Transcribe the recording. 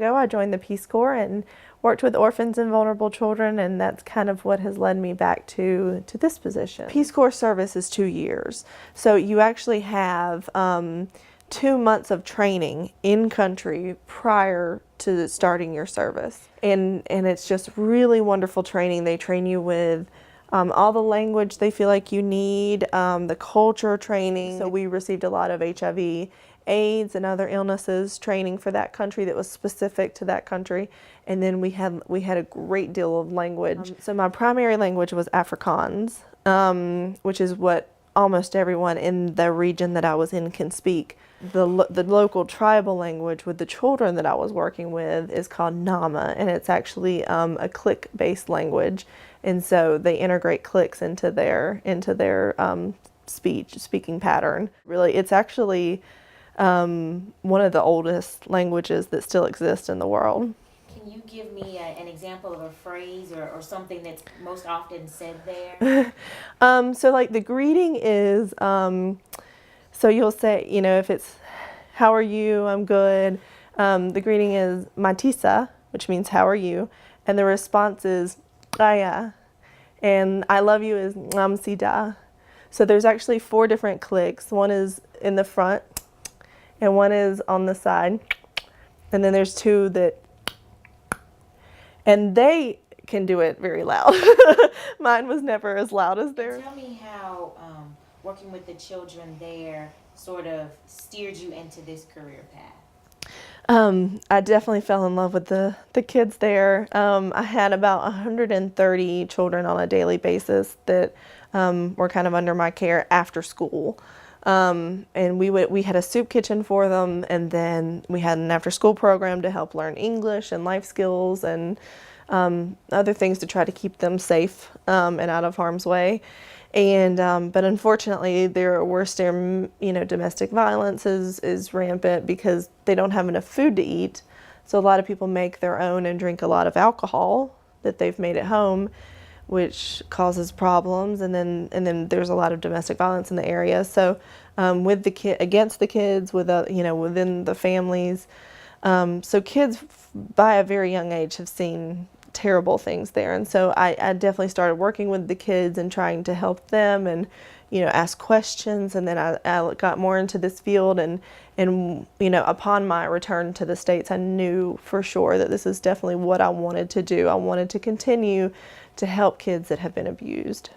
I joined the Peace Corps and worked with orphans and vulnerable children, and that's kind of what has led me back to this position. Peace Corps service is 2 years, so you actually have 2 months of training in country prior to starting your service, and it's just really wonderful training. They train you with all the language they feel like you need, the culture training. So we received a lot of HIV, AIDS, and other illnesses training for that country that was specific to that country. And then we had a great deal of language. So my primary language was Afrikaans, which is what almost everyone in the region that I was in can speak. The local tribal language with the children that I was working with is called Nama, and it's actually a click-based language. And so they integrate clicks into their speaking pattern. Really, it's actually one of the oldest languages that still exist in the world. Can you give me an example of a phrase or something that's most often said there? So like the greeting is, so you'll say, if it's, how are you, I'm good. The greeting is matisa, which means how are you? And the response is aya. And I love you is namsida. So there's actually 4 different clicks. One is in the front, and one is on the side. And then there's 2 that, and they can do it very loud. Mine was never as loud as theirs. Tell me how working with the children there sort of steered you into this career path. I definitely fell in love with the kids there. I had about 130 children on a daily basis that were kind of under my care after school. And we had a soup kitchen for them, and then we had an after-school program to help learn English and life skills and other things to try to keep them safe and out of harm's way. And but unfortunately, their worst, domestic violence is rampant because they don't have enough food to eat. So a lot of people make their own and drink a lot of alcohol that they've made at home, which causes problems. And then there's a lot of domestic violence in the area. So with the against the kids, with within the families. So kids by a very young age have seen terrible things there, and so I definitely started working with the kids and trying to help them and ask questions. And then I got more into this field, and upon my return to the States, I knew for sure that this is definitely what I wanted to do. I wanted to continue to help kids that have been abused.